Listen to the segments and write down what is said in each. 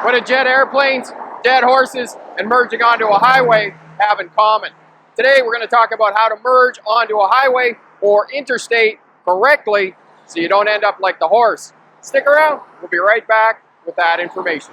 What do jet airplanes, dead horses, and merging onto a highway have in common? Today we're going to talk about how to merge onto a highway or interstate correctly so you don't end up like the horse. Stick around, we'll be right back with that information.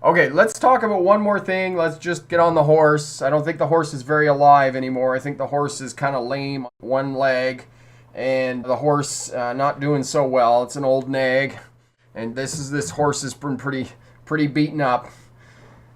Okay, let's talk about one more thing. Let's just get on the horse. I don't think the horse is very alive anymore. I think the horse is kind of lame on one leg, and the horse not doing so well. It's an old nag, and this horse has been pretty beaten up.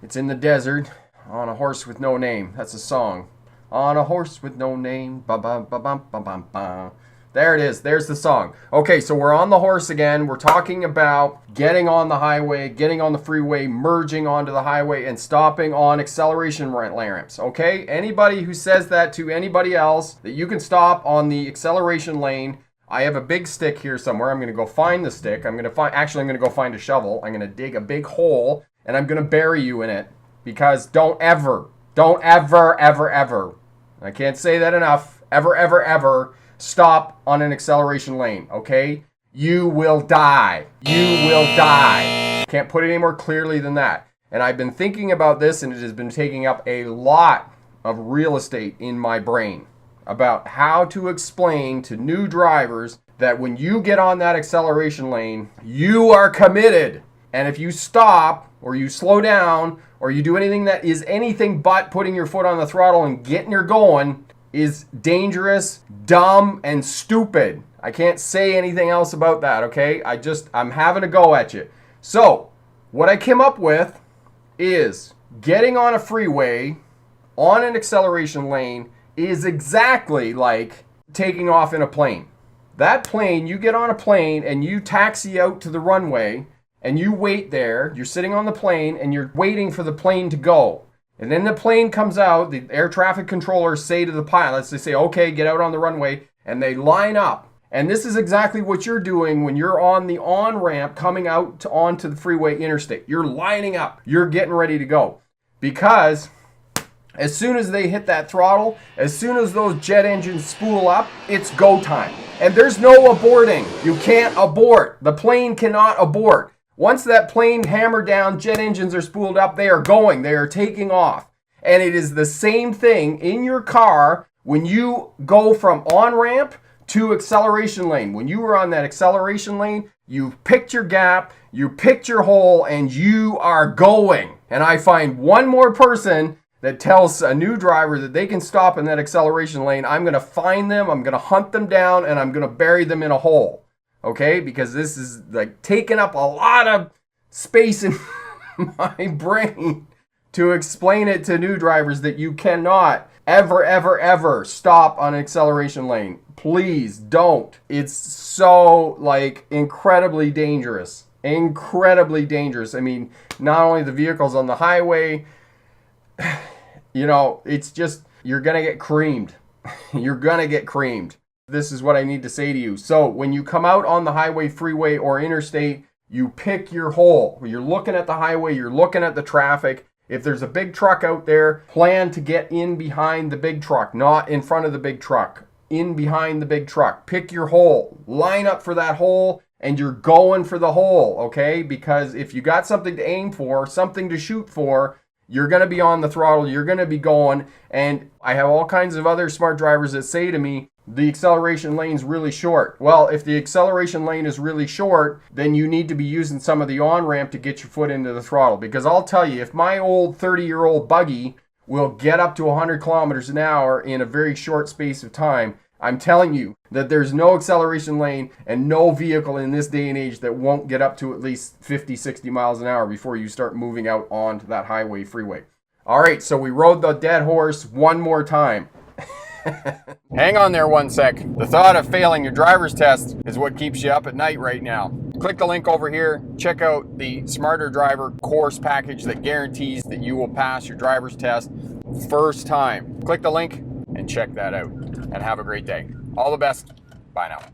It's in the desert on a horse with no name. That's a song. On a horse with no name. Ba ba ba ba ba ba ba. There it is. There's the song. Okay, so we're on the horse again. We're talking about getting on the highway, getting on the freeway, merging onto the highway, and stopping on acceleration ramps. Okay? Anybody who says that to anybody else, that you can stop on the acceleration lane, I have a big stick here somewhere. I'm going to go find the stick. I'm going to go find a shovel. I'm going to dig a big hole, and I'm going to bury you in it. Because don't ever, I can't say that enough, ever stop on an acceleration lane, okay? You will die. You will die. Can't put it any more clearly than that. And I've been thinking about this, and it has been taking up a lot of real estate in my brain about how to explain to new drivers that when you get on that acceleration lane, you are committed. And if you stop, or you slow down, or you do anything that is anything but putting your foot on the throttle and getting her going, is dangerous, dumb, and stupid. I can't say anything else about that, okay? I'm having a go at you. So, what I came up with is getting on a freeway on an acceleration lane is exactly like taking off in a plane. That plane, you get on a plane and you taxi out to the runway and you wait there. You're sitting on the plane and you're waiting for the plane to go. And then the plane comes out, the air traffic controllers say to the pilots, they say, okay, get out on the runway, and they line up. And this is exactly what you're doing when you're on the on-ramp coming out onto the freeway interstate. You're lining up. You're getting ready to go. Because as soon as they hit that throttle, as soon as those jet engines spool up, it's go time. And there's no aborting. You can't abort. The plane cannot abort. Once that plane hammered down, jet engines are spooled up, they are going, they are taking off. And it is the same thing in your car when you go from on-ramp to acceleration lane. When you are on that acceleration lane, you've picked your gap, you picked your hole, and you are going. And I find one more person that tells a new driver that they can stop in that acceleration lane, I'm going to find them, I'm going to hunt them down, and I'm going to bury them in a hole. Okay, because this is like taking up a lot of space in my brain to explain it to new drivers that you cannot ever stop on an acceleration lane. Please don't. It's so like incredibly dangerous. Incredibly dangerous. I mean, not only the vehicles on the highway, it's just, you're going to get creamed. You're going to get creamed. This is what I need to say to you. So when you come out on the highway, freeway, or interstate, you pick your hole. You're looking at the highway, you're looking at the traffic. If there's a big truck out there, plan to get in behind the big truck, not in front of the big truck, in behind the big truck. Pick your hole, line up for that hole, and you're going for the hole, okay? Because if you got something to aim for, something to shoot for, you're going to be on the throttle, you're going to be going. And I have all kinds of other smart drivers that say to me, the acceleration lane's really short. Well, if the acceleration lane is really short, then you need to be using some of the on-ramp to get your foot into the throttle. Because I'll tell you, if my old 30-year-old buggy will get up to 100 kilometers an hour in a very short space of time, I'm telling you that there's no acceleration lane and no vehicle in this day and age that won't get up to at least 50, 60 miles an hour before you start moving out onto that highway freeway. All right, so we rode the dead horse one more time. Hang on there one sec. The thought of failing your driver's test is what keeps you up at night right now. Click the link over here. Check out the Smarter Driver course package that guarantees that you will pass your driver's test first time. Click the link and check that out. And have a great day. All the best. Bye now.